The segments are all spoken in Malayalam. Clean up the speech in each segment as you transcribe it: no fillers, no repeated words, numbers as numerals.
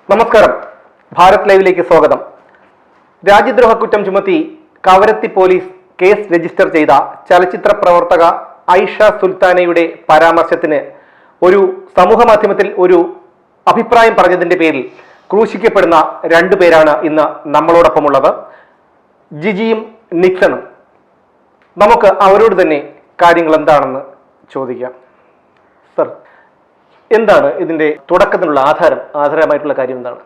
നമസ്കാരം. ഭാരത് ലൈവിലേക്ക് സ്വാഗതം. രാജ്യദ്രോഹ കുറ്റം ചുമത്തി കവരത്തി പോലീസ് കേസ് രജിസ്റ്റർ ചെയ്ത ചലച്ചിത്ര പ്രവർത്തക ഐഷ സുൽത്താനയുടെ പരാമർശത്തിന് ഒരു സമൂഹ മാധ്യമത്തിൽ ഒരു അഭിപ്രായം പറഞ്ഞതിന്റെ പേരിൽ ക്രൂശിക്കപ്പെടുന്ന രണ്ടുപേരാണ് ഇന്ന് നമ്മളോടൊപ്പമുള്ളത്, ജിജിയും നിക്സണും. നമുക്ക് അവരോട് തന്നെ കാര്യങ്ങൾ എന്താണെന്ന് ചോദിക്കാം. സർ, എന്താണ് ഇതിന്റെ തുടക്കത്തിനുള്ള ആധാരമായിട്ടുള്ള കാര്യം? എന്താണ്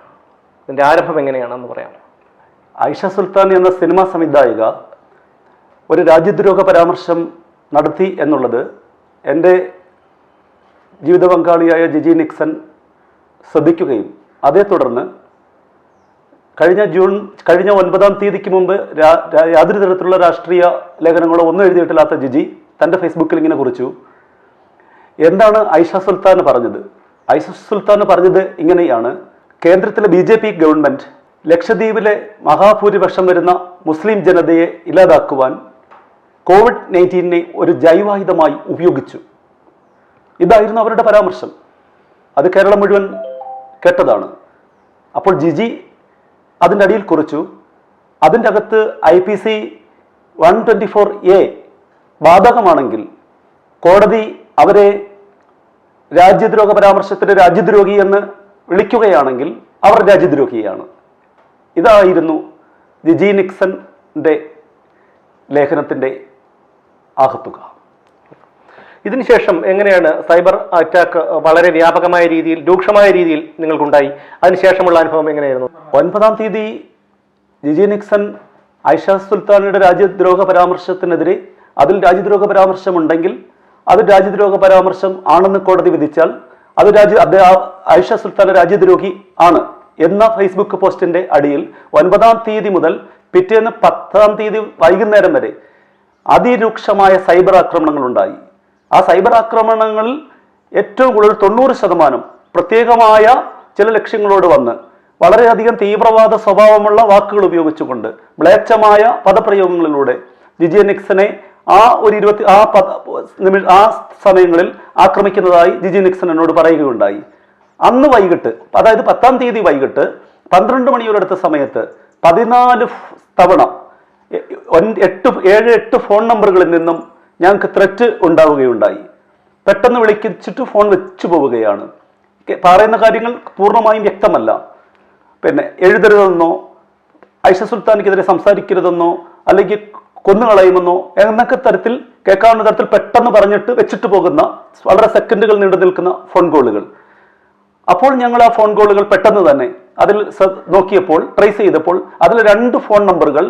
ഇതിന്റെ ആരംഭം, എങ്ങനെയാണെന്ന് പറയാം? ഐഷ സുൽത്താൻ എന്ന സിനിമാ സംവിധായിക ഒരു രാജ്യദ്രോഹ പരാമർശം നടത്തി എന്നുള്ളത് എൻ്റെ ജീവിത പങ്കാളിയായ ജിജി നിക്സൺ ശ്രദ്ധിക്കുകയും അതേ തുടർന്ന് കഴിഞ്ഞ 9-ാം തീയതിക്ക് മുമ്പ് യാതൊരു തരത്തിലുള്ള രാഷ്ട്രീയ ലേഖനങ്ങളോ ഒന്നും എഴുതിയിട്ടില്ലാത്ത ജിജി തൻ്റെ ഫേസ്ബുക്കിൽ ഇങ്ങനെ കുറിച്ചു. എന്താണ് ഐഷ സുൽത്താൻ പറഞ്ഞത്? ഐഷ സുൽത്താൻ പറഞ്ഞത് ഇങ്ങനെയാണ്: കേന്ദ്രത്തിലെ BJP ഗവൺമെന്റ് ലക്ഷദ്വീപിലെ മഹാഭൂരിപക്ഷം വരുന്ന മുസ്ലിം ജനതയെ ഇല്ലാതാക്കുവാൻ COVID-19 ഒരു ജൈവായുധമായി ഉപയോഗിച്ചു. ഇതായിരുന്നു അവരുടെ പരാമർശം. അത് കേരളം മുഴുവൻ കേട്ടതാണ്. അപ്പോൾ ജിജി അതിൻ്റെ അടിയിൽ കുറിച്ചു, അതിൻ്റെ അകത്ത് IPC 124A ബാധകമാണെങ്കിൽ കോടതി അവരെ രാജ്യദ്രോഹ പരാമർശത്തിന് രാജ്യദ്രോഹി എന്ന് വിളിക്കുകയാണെങ്കിൽ അവർ രാജ്യദ്രോഹിയാണ്. ഇതായിരുന്നു ജിജി നിക്സന്റെ ലേഖനത്തിന്റെ ആകത്തുക. ഇതിനുശേഷം എങ്ങനെയാണ് സൈബർ അറ്റാക്ക് വളരെ വ്യാപകമായ രീതിയിൽ, രൂക്ഷമായ രീതിയിൽ നിങ്ങൾക്കുണ്ടായി? അതിനുശേഷമുള്ള അനുഭവം എങ്ങനെയായിരുന്നു? 9-ാം തീയതി ജിജി നിക്സൺ ഐഷ സുൽത്താനയുടെ രാജ്യദ്രോഹ പരാമർശത്തിനെതിരെ, അതിൽ രാജ്യദ്രോഹ പരാമർശമുണ്ടെങ്കിൽ അത് രാജ്യദ്രോഹ പരാമർശം ആണെന്ന് കോടതി വിധിച്ചാൽ അത് ഐഷ സുൽത്താൻ രാജ്യദ്രോഹി ആണ് എന്ന ഫേസ്ബുക്ക് പോസ്റ്റിന്റെ അടിയിൽ 9-ാം തീയതി മുതൽ പിറ്റേന്ന് 10-ാം തീയതി വൈകുന്നേരം വരെ അതിരൂക്ഷമായ സൈബർ ആക്രമണങ്ങൾ ഉണ്ടായി. ആ സൈബർ ആക്രമണങ്ങളിൽ ഏറ്റവും കൂടുതൽ 90% പ്രത്യേകമായ ചില ലക്ഷ്യങ്ങളോട് വന്ന് വളരെയധികം തീവ്രവാദ സ്വഭാവമുള്ള വാക്കുകൾ ഉപയോഗിച്ചുകൊണ്ട് മ്ലേച്ഛമായ പദപ്രയോഗങ്ങളിലൂടെ ജിജി നിക്സനെ ആ സമയങ്ങളിൽ ആക്രമിക്കുന്നതായി ജിജി നിക്സൺ എന്നോട് പറയുകയുണ്ടായി. അന്ന് വൈകിട്ട്, അതായത് 10-ാം തീയതി വൈകിട്ട് 12 മണിയോടടുത്ത സമയത്ത് 14 തവണ 7-8 ഫോൺ നമ്പറുകളിൽ നിന്നും ഞങ്ങൾക്ക് ത്രെറ്റ് ഉണ്ടാവുകയുണ്ടായി. പെട്ടെന്ന് വിളിച്ചിട്ട് ഫോൺ വെച്ചു പോവുകയാണ്. പറയുന്ന കാര്യങ്ങൾ പൂർണ്ണമായും വ്യക്തമല്ല. പിന്നെ എഴുതരുതെന്നോ, ഐഷ സുൽത്താനിക്കെതിരെ സംസാരിക്കരുതെന്നോ, അല്ലെങ്കിൽ കൊന്നുകളയുമെന്നോ എന്നൊക്കെ തരത്തിൽ, കേൾക്കാവുന്ന തരത്തിൽ പെട്ടെന്ന് പറഞ്ഞിട്ട് വെച്ചിട്ട് പോകുന്ന വളരെ സെക്കൻഡുകൾ നീണ്ടു നിൽക്കുന്ന ഫോൺ കോളുകൾ. അപ്പോൾ ഞങ്ങൾ ആ ഫോൺ കോളുകൾ പെട്ടെന്ന് തന്നെ അതിൽ നോക്കിയപ്പോൾ, ട്രേസ് ചെയ്തപ്പോൾ അതിൽ 2 ഫോൺ നമ്പറുകൾ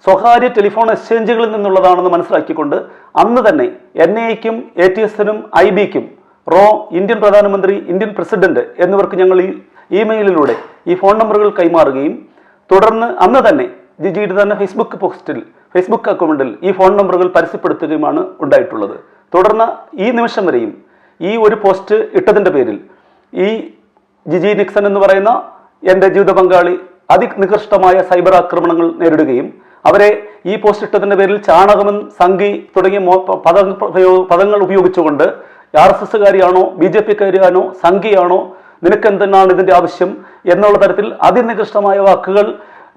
സ്വകാര്യ ടെലിഫോൺ എക്സ്ചേഞ്ചുകളിൽ നിന്നുള്ളതാണെന്ന് മനസ്സിലാക്കിക്കൊണ്ട് അന്ന് തന്നെ NIA-ക്കും ATS-നും IB-ക്കും ഇന്ത്യൻ പ്രധാനമന്ത്രി, ഇന്ത്യൻ പ്രസിഡന്റ് എന്നിവർക്ക് ഞങ്ങൾ ഈ ഇമെയിലിലൂടെ ഈ ഫോൺ നമ്പറുകൾ കൈമാറുകയും തുടർന്ന് അന്ന് തന്നെ ജിജിയുടെ തന്നെ ഫേസ്ബുക്ക് അക്കൗണ്ടിൽ ഈ ഫോൺ നമ്പറുകൾ പരസ്യപ്പെടുത്തുകയുമാണ് ഉണ്ടായിട്ടുള്ളത്. തുടർന്ന് ഈ നിമിഷം വരെയും ഈ ഒരു പോസ്റ്റ് ഇട്ടതിൻ്റെ പേരിൽ ഈ ജിജി നിക്സൺ എന്ന് പറയുന്ന എൻ്റെ ജീവിത പങ്കാളി അതിനികൃഷ്ടമായ സൈബർ ആക്രമണങ്ങൾ നേരിടുകയും അവരെ ഈ പോസ്റ്റ് ഇട്ടതിൻ്റെ പേരിൽ ചാണകമൻ, സംഘി തുടങ്ങിയ പദങ്ങൾ ഉപയോഗിച്ചുകൊണ്ട് RSSകാരിയാണോ, BJPക്കാരിയാണോ, സംഘിയാണോ, നിനക്കെന്തെന്നാണ് ഇതിൻ്റെ ആവശ്യം എന്നുള്ള തരത്തിൽ അതിനികൃഷ്ടമായ വാക്കുകൾ,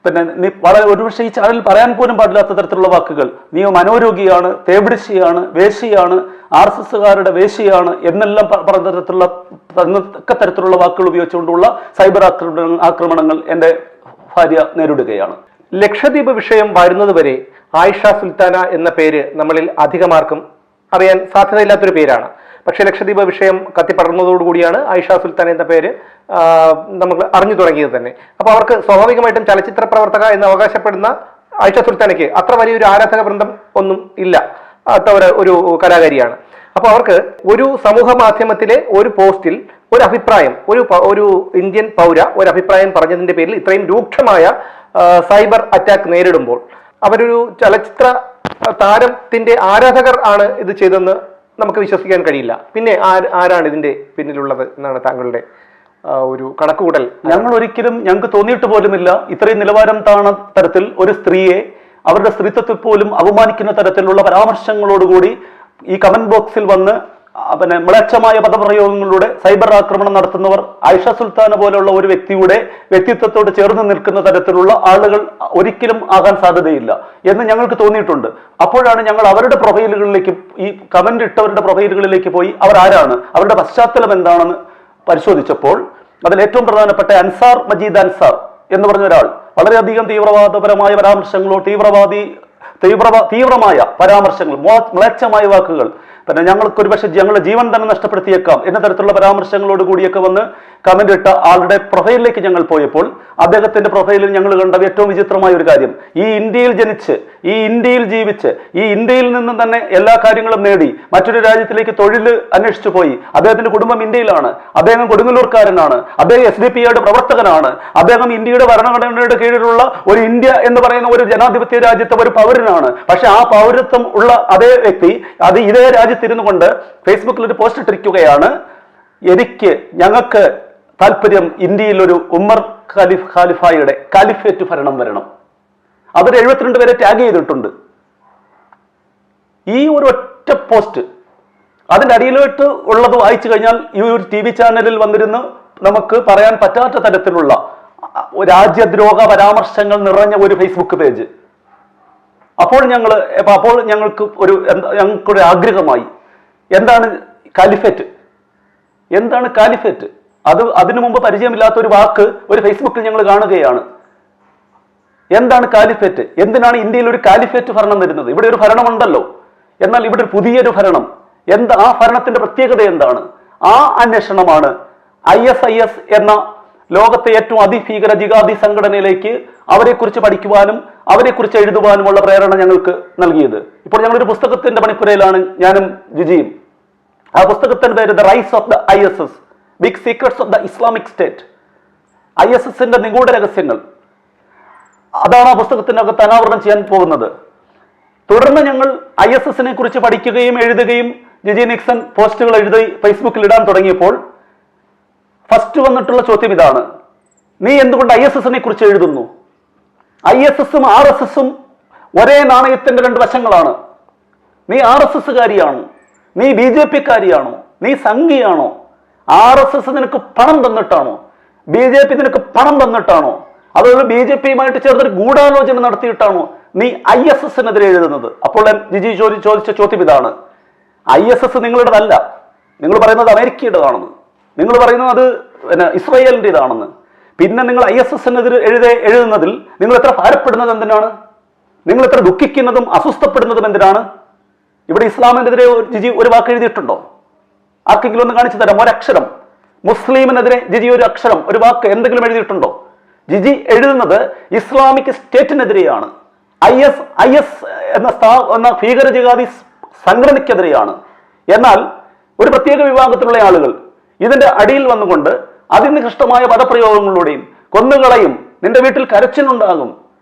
പിന്നെ വളരെ ഒരുപക്ഷെ ഈ ചാനലിൽ പറയാൻ പോലും പാടില്ലാത്ത തരത്തിലുള്ള വാക്കുകൾ, നീ മനോരോഗിയാണ്, തേവിടിശിയാണ്, വേശിയാണ്, RSSകാരുടെ വേശിയാണ് എന്നെല്ലാം പറഞ്ഞ തരത്തിലുള്ള വാക്കുകൾ ഉപയോഗിച്ചുകൊണ്ടുള്ള സൈബർ ആക്രമണങ്ങൾ എൻ്റെ ഭാര്യ നേരിടുകയാണ്. ലക്ഷദ്വീപ് വിഷയം വരുന്നതുവരെ ആയിഷ സുൽത്താന എന്ന പേര് നമ്മളിൽ അധികമാർക്കും അറിയാൻ സാധ്യതയില്ലാത്തൊരു പേരാണ്. പക്ഷേ ലക്ഷദ്വീപ് വിഷയം കത്തിപ്പടർന്നതോടുകൂടിയാണ് ആയിഷ സുൽത്താൻ എന്ന പേര് നമുക്ക് അറിഞ്ഞു തുടങ്ങിയത് തന്നെ. അപ്പോൾ അവർക്ക് സ്വാഭാവികമായിട്ടും ചലച്ചിത്ര പ്രവർത്തക എന്ന് അവകാശപ്പെടുന്ന ആയിഷ സുൽത്താനയ്ക്ക് അത്ര വലിയൊരു ആരാധക വൃന്ദം ഒന്നും ഇല്ല, ഒരു കലാകാരിയാണ്. അപ്പോൾ അവർക്ക് ഒരു സമൂഹ മാധ്യമത്തിലെ ഒരു പോസ്റ്റിൽ ഒരു അഭിപ്രായം, ഒരു ഇന്ത്യൻ പൗര ഒരു അഭിപ്രായം പറഞ്ഞതിന്റെ പേരിൽ ഇത്രയും രൂക്ഷമായ സൈബർ അറ്റാക്ക് നേരിടുമ്പോൾ അവരൊരു ചലച്ചിത്ര താരത്തിന്റെ ആരാധകർ ആണ് ഇത് ചെയ്തതെന്ന് നമുക്ക് വിശ്വസിക്കാൻ കഴിയില്ല. പിന്നെ ആരാണ് ഇതിന്റെ പിന്നിലുള്ളത് എന്നാണ് താങ്കളുടെ ഒരു കണക്കുകൂട്ടൽ? ഞങ്ങൾക്ക് തോന്നിയിട്ട് പോലുമില്ല ഇത്രയും നിലവാരം താണ തരത്തിൽ ഒരു സ്ത്രീയെ അവരുടെ സ്ത്രീത്വത്തെ പോലും അപമാനിക്കുന്ന തരത്തിലുള്ള പരാമർശങ്ങളോടുകൂടി ഈ കമന്റ് ബോക്സിൽ വന്ന് മ്ലേച്ഛമായ പദപ്രയോഗങ്ങളിലൂടെ സൈബർ ആക്രമണം നടത്തുന്നവർ ആയിഷ സുൽത്താന പോലുള്ള ഒരു വ്യക്തിയുടെ വ്യക്തിത്വത്തോട് ചേർന്ന് നിൽക്കുന്ന തരത്തിലുള്ള ആളുകൾ ഒരിക്കലും ആകാൻ സാധ്യതയില്ല എന്ന് ഞങ്ങൾക്ക് തോന്നിയിട്ടുണ്ട്. അപ്പോഴാണ് ഞങ്ങൾ അവരുടെ പ്രൊഫൈലുകളിലേക്ക്, ഈ കമന്റ് ഇട്ടവരുടെ പ്രൊഫൈലുകളിലേക്ക് പോയി അവർ ആരാണ്, അവരുടെ പശ്ചാത്തലം എന്താണെന്ന് പരിശോധിച്ചപ്പോൾ അതിൽ ഏറ്റവും പ്രധാനപ്പെട്ട അൻസാർ മജീദ് അൻസാർ എന്ന് പറഞ്ഞ ഒരാൾ വളരെയധികം തീവ്രവാദപരമായ പരാമർശങ്ങളോ തീവ്രമായ പരാമർശങ്ങൾ, മ്ലേച്ഛമായ വാക്കുകൾ, പിന്നെ ഞങ്ങൾക്ക് ഒരുപക്ഷെ ഞങ്ങളുടെ ജീവൻ തന്നെ നഷ്ടപ്പെടുത്തിയേക്കാം എന്ന തരത്തിലുള്ള പരാമർശങ്ങളോട് കൂടിയൊക്കെ വന്ന് കമന്റ് ഇട്ട ആളുടെ പ്രൊഫൈലിലേക്ക് ഞങ്ങൾ പോയപ്പോൾ അദ്ദേഹത്തിന്റെ പ്രൊഫൈലിൽ ഞങ്ങൾ കണ്ട ഏറ്റവും വിചിത്രമായ ഒരു കാര്യം, ഈ ഇന്ത്യയിൽ ജനിച്ച്, ഈ ഇന്ത്യയിൽ ജീവിച്ച്, ഈ ഇന്ത്യയിൽ നിന്നും തന്നെ എല്ലാ കാര്യങ്ങളും നേടി മറ്റൊരു രാജ്യത്തിലേക്ക് തൊഴിൽ അന്വേഷിച്ചു പോയി, അദ്ദേഹത്തിന്റെ കുടുംബം ഇന്ത്യയിലാണ്, അദ്ദേഹം കൊടുങ്ങല്ലൂർക്കാരനാണ്, അദ്ദേഹം SDP-യുടെ പ്രവർത്തകനാണ്, അദ്ദേഹം ഇന്ത്യയുടെ ഭരണഘടനയുടെ കീഴിലുള്ള ഒരു ഇന്ത്യ എന്ന് പറയുന്ന ഒരു ജനാധിപത്യ രാജ്യത്തെ ഒരു പൗരനാണ്. പക്ഷെ ആ പൗരത്വം ഉള്ള അതേ വ്യക്തി ഇതേ രാജ്യത്തിരുന്നു കൊണ്ട് ഫേസ്ബുക്കിൽ ഒരു പോസ്റ്റ് ഇട്ടിരിക്കുകയാണ്, ഞങ്ങൾക്ക് താല്പര്യം ഇന്ത്യയിൽ ഒരു ഉമ്മർ ഖാലിഫായുടെ കാലിഫേറ്റ് ഭരണം വരണം. അതിൽ 72 പേരെ ടാഗ് ചെയ്തിട്ടുണ്ട്. ഈ ഒരു ഒറ്റ പോസ്റ്റ് അതിന്റെ അടിയിലോട്ട് ഉള്ളത് വായിച്ചു കഴിഞ്ഞാൽ ഈ ഒരു TV ചാനലിൽ വന്നിരുന്ന് നമുക്ക് പറയാൻ പറ്റാത്ത തരത്തിലുള്ള രാജ്യദ്രോഹ പരാമർശങ്ങൾ നിറഞ്ഞ ഒരു ഫേസ്ബുക്ക് പേജ്. അപ്പോൾ ഞങ്ങൾക്കൊരു ആഗ്രഹമായി, എന്താണ് കാലിഫേറ്റ്, എന്താണ് കാലിഫേറ്റ്? അതിനു മുമ്പ് പരിചയമില്ലാത്ത ഒരു വാക്ക് ഒരു ഫേസ്ബുക്കിൽ ഞങ്ങൾ കാണുകയാണ്. എന്താണ് കാലിഫേറ്റ്? എന്തിനാണ് ഇന്ത്യയിൽ ഒരു കാലിഫേറ്റ് ഭരണം വരുന്നത്? ഇവിടെ ഒരു ഭരണമുണ്ടല്ലോ, എന്നാൽ ഇവിടെ ഒരു പുതിയൊരു ഭരണം, ആ ഭരണത്തിന്റെ പ്രത്യേകത എന്താണ്? ആ അന്വേഷണമാണ് ISIS എന്ന ലോകത്തെ ഏറ്റവും അതിഭീകര ജിഹാദി സംഘടനയിലേക്ക് അവരെക്കുറിച്ച് പഠിക്കുവാനും അവരെക്കുറിച്ച് എഴുതുവാനുമുള്ള പ്രേരണ ഞങ്ങൾക്ക് നൽകിയത്. ഇപ്പോൾ ഞങ്ങളൊരു പുസ്തകത്തിന്റെ പണിപ്പുരയിലാണ് ഞാനും ജിജിയും. ആ പുസ്തകത്തിന്റെ പേര് the rise of the ISS, big secrets of the Islamic state, ISSന്റെ നിഗൂഢ രഹസ്യങ്ങൾ. അതാണ് ആ പുസ്തകത്തിനകത്ത് അനാവരണം ചെയ്യാൻ പോകുന്നത്. തുടർന്ന് ഞങ്ങൾ ISSനെ കുറിച്ച് പഠിക്കുകയും എഴുതുകയും ജിജി നിക്സൺ പോസ്റ്റുകൾ എഴുതി ഫേസ്ബുക്കിൽ ഇടാൻ തുടങ്ങിയപ്പോൾ ഫസ്റ്റ് വന്നിട്ടുള്ള ചോദ്യം ഇതാണ്, നീ എന്തുകൊണ്ട് ISSനെ കുറിച്ച് എഴുതുന്നു? ISSും RSSും ഒരേ നാണയത്തിന്റെ 2 വശങ്ങളാണ്. നീ RSSകാരിയാണോ? നീ BJPക്കാരിയാണോ? നീ സംഘിയാണോ? RSS നിനക്ക് പണം തന്നിട്ടാണോ? BJP നിനക്ക് പണം തന്നിട്ടാണോ? അതുപോലെ BJPയുമായിട്ട് ചേർന്നൊരു ഗൂഢാലോചന നടത്തിയിട്ടാണോ നീ ISSനെതിരെ എഴുതുന്നത്? അപ്പോൾ ജിജി ചോദിച്ച ചോദ്യം ഇതാണ്, ISS നിങ്ങളുടേതല്ല, നിങ്ങൾ പറയുന്നത് അമേരിക്കയുടേതാണെന്ന്, നിങ്ങൾ പറയുന്നത് അത് ഇസ്രായേലിൻ്റെതാണെന്ന്. പിന്നെ നിങ്ങൾ ISSനെതിരെ എഴുതുന്നതിൽ നിങ്ങൾ എത്ര ഭാരപ്പെടുന്നത് എന്തിനാണ്? നിങ്ങൾ എത്ര ദുഃഖിക്കുന്നതും അസ്വസ്ഥപ്പെടുന്നതും എന്തിനാണ്? ഇവിടെ ഇസ്ലാമിനെതിരെ ജിജി ഒരു വാക്ക് എഴുതിയിട്ടുണ്ടോ? ആർക്കെങ്കിലും ഒന്ന് കാണിച്ചു തരാം, ഒരക്ഷരം. മുസ്ലിമിനെതിരെ ജിജി ഒരു അക്ഷരം, ഒരു വാക്ക് എന്തെങ്കിലും എഴുതിയിട്ടുണ്ടോ? ജിജി എഴുതുന്നത് ഇസ്ലാമിക് സ്റ്റേറ്റിനെതിരെയാണ്, IS എന്ന ഭീകര ജിഹാദി സംഘടനയ്ക്കെതിരെയാണ്. എന്നാൽ ഒരു പ്രത്യേക വിഭാഗത്തിലുള്ള ആളുകൾ ഇതിന്റെ അടിയിൽ വന്നുകൊണ്ട് അതിനികൃഷ്ടമായ പദപ്രയോഗങ്ങളിലൂടെയും കൊന്നുകളയും, നിന്റെ വീട്ടിൽ കരച്ചിലുണ്ടാകും,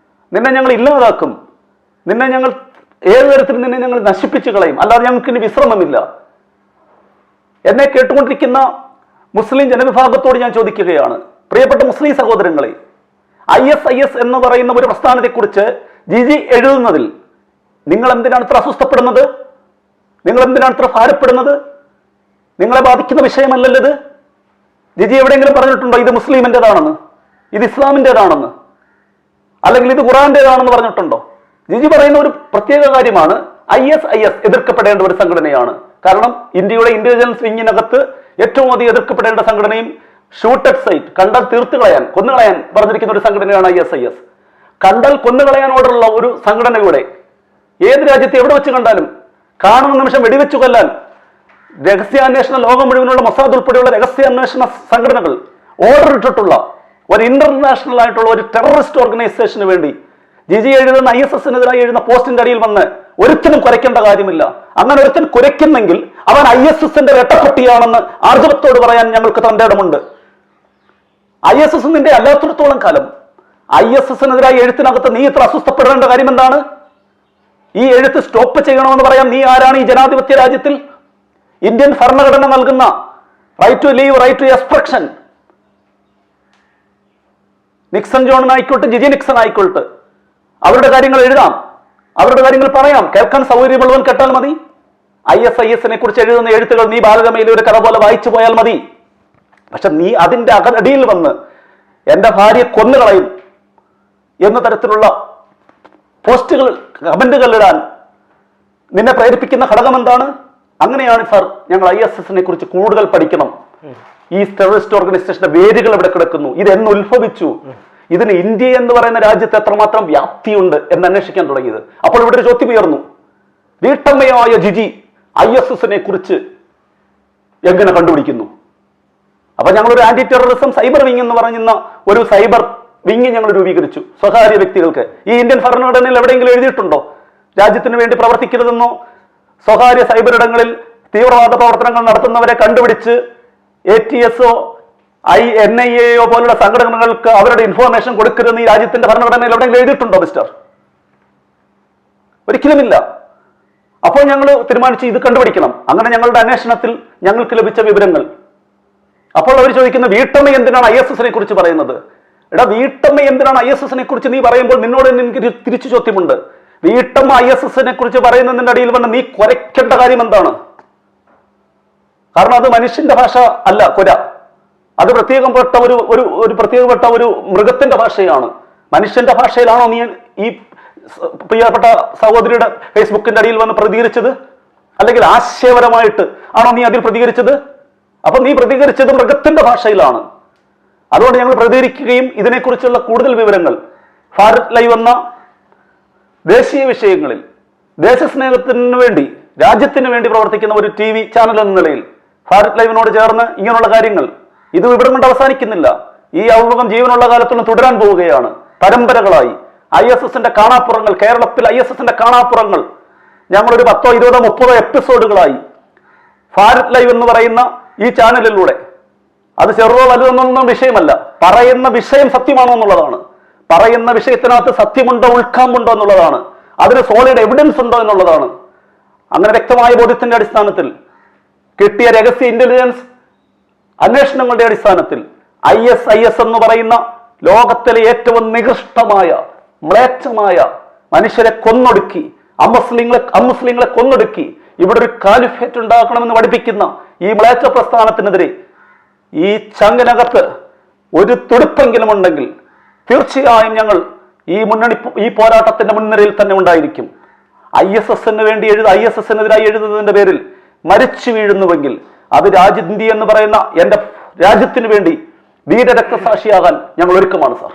നിന്നെ ഞങ്ങൾ ഇല്ലാതാക്കും, നിന്നെ ഞങ്ങൾ ഏത് തരത്തിൽ നിന്നെ ഞങ്ങൾ നശിപ്പിച്ചു കളയും, അല്ലാതെ ഞങ്ങൾക്ക് ഇനി വിശ്രമമില്ല. എന്നെ കേട്ടുകൊണ്ടിരിക്കുന്ന മുസ്ലിം ജനവിഭാഗത്തോട് ഞാൻ ചോദിക്കുകയാണ്, പ്രിയപ്പെട്ട മുസ്ലിം സഹോദരങ്ങളെ, IS എന്ന് പറയുന്ന ഒരു പ്രസ്ഥാനത്തെക്കുറിച്ച് ജിജി എഴുതുന്നതിൽ നിങ്ങൾ എന്തിനാണ് ഇത്ര അസ്വസ്ഥപ്പെടുന്നത്? നിങ്ങൾ എന്തിനാണ് ഇത്ര ഭാരപ്പെടുന്നത്? നിങ്ങളെ ബാധിക്കുന്ന വിഷയമല്ലല്ലോ ഇത്. ജിജി എവിടെയെങ്കിലും പറഞ്ഞിട്ടുണ്ടോ ഇത് മുസ്ലിമിൻ്റെതാണെന്ന്, ഇത് ഇസ്ലാമിൻ്റെതാണെന്ന്, അല്ലെങ്കിൽ ഇത് ഖുറാന്റേതാണെന്ന് പറഞ്ഞിട്ടുണ്ടോ? ജിജി പറയുന്ന ഒരു പ്രത്യേക കാര്യമാണ്, IS എതിർക്കപ്പെടേണ്ട ഒരു സംഘടനയാണ്. കാരണം ഇന്ത്യയുടെ ഇന്റലിജൻസ് വിങ്ങിനകത്ത് ഏറ്റവും അധികം എതിർക്കപ്പെടേണ്ട സംഘടനയും ഷൂട്ട് അറ്റ് സൈറ്റ്, കണ്ടാൽ തീർത്തു കളയാൻ, കൊന്നുകളയാൻ പറഞ്ഞിരിക്കുന്ന ഒരു സംഘടനയാണ് ISIS. കണ്ടാൽ കൊന്നുകളയാനോടുള്ള ഒരു സംഘടനയുടെ ഏത് രാജ്യത്ത് എവിടെ വെച്ച് കണ്ടാലും കാണുന്ന നിമിഷം വെടിവെച്ചു കൊല്ലാൻ രഹസ്യാന്വേഷണ ലോകം മുഴുവനുള്ള മൊസാദ് ഉൾപ്പെടെയുള്ള രഹസ്യാന്വേഷണ സംഘടനകൾ ഓർഡർ ഇട്ടിട്ടുള്ള ഒരു ഇന്റർനാഷണൽ ആയിട്ടുള്ള ഒരു ടെററിസ്റ്റ് ഓർഗനൈസേഷന് വേണ്ടി ജിജി എഴുതുന്ന ISSനെതിരായി എഴുതുന്ന പോസ്റ്റിന്റെ അടിയിൽ വന്ന് ഒരുത്തിനും കുരയ്ക്കേണ്ട കാര്യമില്ല. അങ്ങനെ ഒരുത്തൻ കുരയ്ക്കുന്നെങ്കിൽ അവൻ ISSന്റെ വെട്ടപ്പെട്ടിയാണെന്ന് ആർജവത്തോട് പറയാൻ ഞങ്ങൾക്ക് തന്റെ ഇടമുണ്ട്. ISS നിന്റെ അല്ലാത്തിടത്തോളം കാലം ISSനെതിരായി എഴുത്തിനകത്ത് നീ ഇത്ര അസ്വസ്ഥപ്പെടേണ്ട കാര്യം എന്താണ്? ഈ എഴുത്ത് സ്റ്റോപ്പ് ചെയ്യണമെന്ന് പറയാൻ നീ ആരാണ് ഈ ജനാധിപത്യ രാജ്യത്തിൽ? ഇന്ത്യൻ ഭരണഘടന നൽകുന്ന right to live, right to expression, Nixon ജോണിനായിക്കോട്ടെ ജിജി നിക്സൺ ആയിക്കോട്ടെ, അവരുടെ കാര്യങ്ങൾ എഴുതാം, അവരുടെ കാര്യങ്ങൾ പറയാം, കേൾക്കാൻ സൗകര്യമുള്ളവൻ കേട്ടാൽ മതി. ISIS കുറിച്ച് എഴുതുന്ന എഴുത്തുകൾ നീ ബാലരമയിലെ ഒരു കഥ പോലെ വായിച്ചു പോയാൽ മതി. പക്ഷെ നീ അതിന്റെ അടിയിൽ വന്ന് എന്റെ ഭാര്യയെ കൊന്നുകളയും എന്ന തരത്തിലുള്ള പോസ്റ്റുകൾ, കമന്റുകൾ ഇടാൻ നിന്നെ പ്രേരിപ്പിക്കുന്ന ഘടകം എന്താണ്? അങ്ങനെയാണ് സാർ ഞങ്ങൾ ISIS കുറിച്ച് കൂടുതൽ പഠിക്കണം. ഈ ടെററിസ്റ്റ് ഓർഗനൈസേഷന്റെ വേരുകൾ എവിടെ കിടക്കുന്നു, ഇത് എന്ന് ഉത്ഭവിച്ചു, ഇതിന് ഇന്ത്യ എന്ന് പറയുന്ന രാജ്യത്ത് എത്രമാത്രം വ്യാപ്തിയുണ്ട് എന്ന് അന്വേഷിക്കാൻ തുടങ്ങിയത്. അപ്പോൾ ഇവിടെ ഒരു ചോദ്യം ഉയർന്നു, വീട്ടമ്മയായ ജിജി ISIS കുറിച്ച് എങ്ങനെ കണ്ടുപിടിക്കുന്നു? അപ്പൊ ഞങ്ങളൊരു ആന്റി ടെററിസം സൈബർ വിങ് എന്ന് പറയുന്ന ഒരു സൈബർ വിങ് ഞങ്ങൾ രൂപീകരിച്ചു സ്വകാര്യ വ്യക്തികൾക്ക്. ഈ ഇന്ത്യൻ ഭരണഘടനയിൽ എവിടെയെങ്കിലും എഴുതിയിട്ടുണ്ടോ രാജ്യത്തിന് വേണ്ടി പ്രവർത്തിക്കരുതെന്നോ? സ്വകാര്യ സൈബർ ഇടങ്ങളിൽ തീവ്രവാദ പ്രവർത്തനങ്ങൾ നടത്തുന്നവരെ കണ്ടുപിടിച്ച് ATSO NIA പോലുള്ള സംഘടനകൾക്ക് അവരുടെ ഇൻഫോർമേഷൻ കൊടുക്കരുതെന്ന് ഈ രാജ്യത്തിന്റെ ഭരണഘടനയിൽ എവിടെയെങ്കിലും എഴുതിയിട്ടുണ്ടോ മിസ്റ്റർ? ഒരിക്കലുമില്ല. അപ്പോൾ ഞങ്ങൾ തീരുമാനിച്ചു ഇത് കണ്ടുപിടിക്കണം. അങ്ങനെ ഞങ്ങളുടെ അന്വേഷണത്തിൽ ഞങ്ങൾക്ക് ലഭിച്ച വിവരങ്ങൾ, അപ്പോൾ അവർ ചോദിക്കുന്ന വീട്ടമ്മ എന്തിനാണ് ISIS കുറിച്ച് പറയുന്നത്? എടാ, വീട്ടമ്മ എന്തിനാണ് ISIS കുറിച്ച് നീ പറയുമ്പോൾ നിന്നോട് എനിക്ക് തിരിച്ചു ചോദ്യമുണ്ട്. വീട്ടമ്മ ISIS കുറിച്ച് പറയുന്നതിന്റെ അടിയിൽ വന്ന് നീ കുരയ്ക്കേണ്ട കാര്യം എന്താണ്? കാരണം അത് മനുഷ്യന്റെ ഭാഷ അല്ല, കൊര. അത് പ്രത്യേകപ്പെട്ട ഒരു പ്രത്യേകപ്പെട്ട ഒരു മൃഗത്തിന്റെ ഭാഷയാണ്. മനുഷ്യന്റെ ഭാഷയിലാണോ നീ ഈ പ്രിയപ്പെട്ട സഹോദരിയുടെ ഫേസ്ബുക്കിന്റെ അടിയിൽ വന്ന് പ്രതികരിച്ചത്? അല്ലെങ്കിൽ ആശയപരമായിട്ട് ആണോ നീ അതിൽ പ്രതികരിച്ചത്? അപ്പൊ നീ പ്രതികരിച്ചത് മൃഗത്തിന്റെ ഭാഷയിലാണ്. അതുകൊണ്ട് ഞങ്ങൾ പ്രതികരിക്കുകയും ഇതിനെക്കുറിച്ചുള്ള കൂടുതൽ വിവരങ്ങൾ ഭാരത് ലൈവ് എന്ന ദേശീയ വിഷയങ്ങളിൽ ദേശസ്നേഹത്തിന് വേണ്ടി, രാജ്യത്തിന് വേണ്ടി പ്രവർത്തിക്കുന്ന ഒരു TV ചാനൽ എന്ന നിലയിൽ ഭാരത് ലൈവിനോട് ചേർന്ന് ഇങ്ങനെയുള്ള കാര്യങ്ങൾ, ഇത് ഇവിടെ കൊണ്ട് അവസാനിക്കുന്നില്ല. ഈ അഭിമുഖം ജീവനുള്ള കാലത്തോളം തുടരാൻ പോവുകയാണ്. പരമ്പരകളായി ISIS കാണാപ്പുറങ്ങൾ, കേരളത്തിൽ ISIS കാണാപ്പുറങ്ങൾ ഞങ്ങളൊരു 10, 20, 30 എപ്പിസോഡുകളായി ഭാരത് ലൈവ് എന്ന് പറയുന്ന ഈ ചാനലിലൂടെ, അത് ചെറുതോ വലുതൊന്നും വിഷയമല്ല, പറയുന്ന വിഷയം സത്യമാണോ എന്നുള്ളതാണ്. പറയുന്ന വിഷയത്തിനകത്ത് സത്യമുണ്ടോ, ഉൾക്കാമ്പുണ്ടോ എന്നുള്ളതാണ്. അതിന് സോളിഡ് എവിഡൻസ് ഉണ്ടോ എന്നുള്ളതാണ്. അങ്ങനെ വ്യക്തമായ ബോധ്യത്തിന്റെ അടിസ്ഥാനത്തിൽ, കിട്ടിയ രഹസ്യ ഇന്റലിജൻസ് അന്വേഷണങ്ങളുടെ അടിസ്ഥാനത്തിൽ ISIS എന്ന് പറയുന്ന ലോകത്തിലെ ഏറ്റവും നികൃഷ്ടമായ, മ്ലേച്ഛമായ, മനുഷ്യരെ കൊന്നൊടുക്കി, അമുസ്ലിങ്ങളെ കൊന്നൊടുക്കി ഇവിടെ ഒരു കാലിഫേറ്റ് ഉണ്ടാക്കണമെന്ന് പഠിപ്പിക്കുന്ന ഈ മ്ലേച്ഛ പ്രസ്ഥാനത്തിനെതിരെ ഈ ചങ്കിനകത്ത് ഒരു തുടുപ്പെങ്കിലും ഉണ്ടെങ്കിൽ തീർച്ചയായും ഞങ്ങൾ ഈ പോരാട്ടത്തിന്റെ മുൻനിരയിൽ തന്നെ ഉണ്ടായിരിക്കും. ISISനെതിരായി എഴുതുന്നതിന്റെ പേരിൽ മരിച്ചു വീഴുന്നുവെങ്കിൽ അത് ഇന്ത്യ എന്ന് പറയുന്ന എന്റെ രാജ്യത്തിന് വേണ്ടി ധീരരക്തസാക്ഷിയാകാൻ ഞങ്ങൾ ഒരുക്കമാണ് സാർ.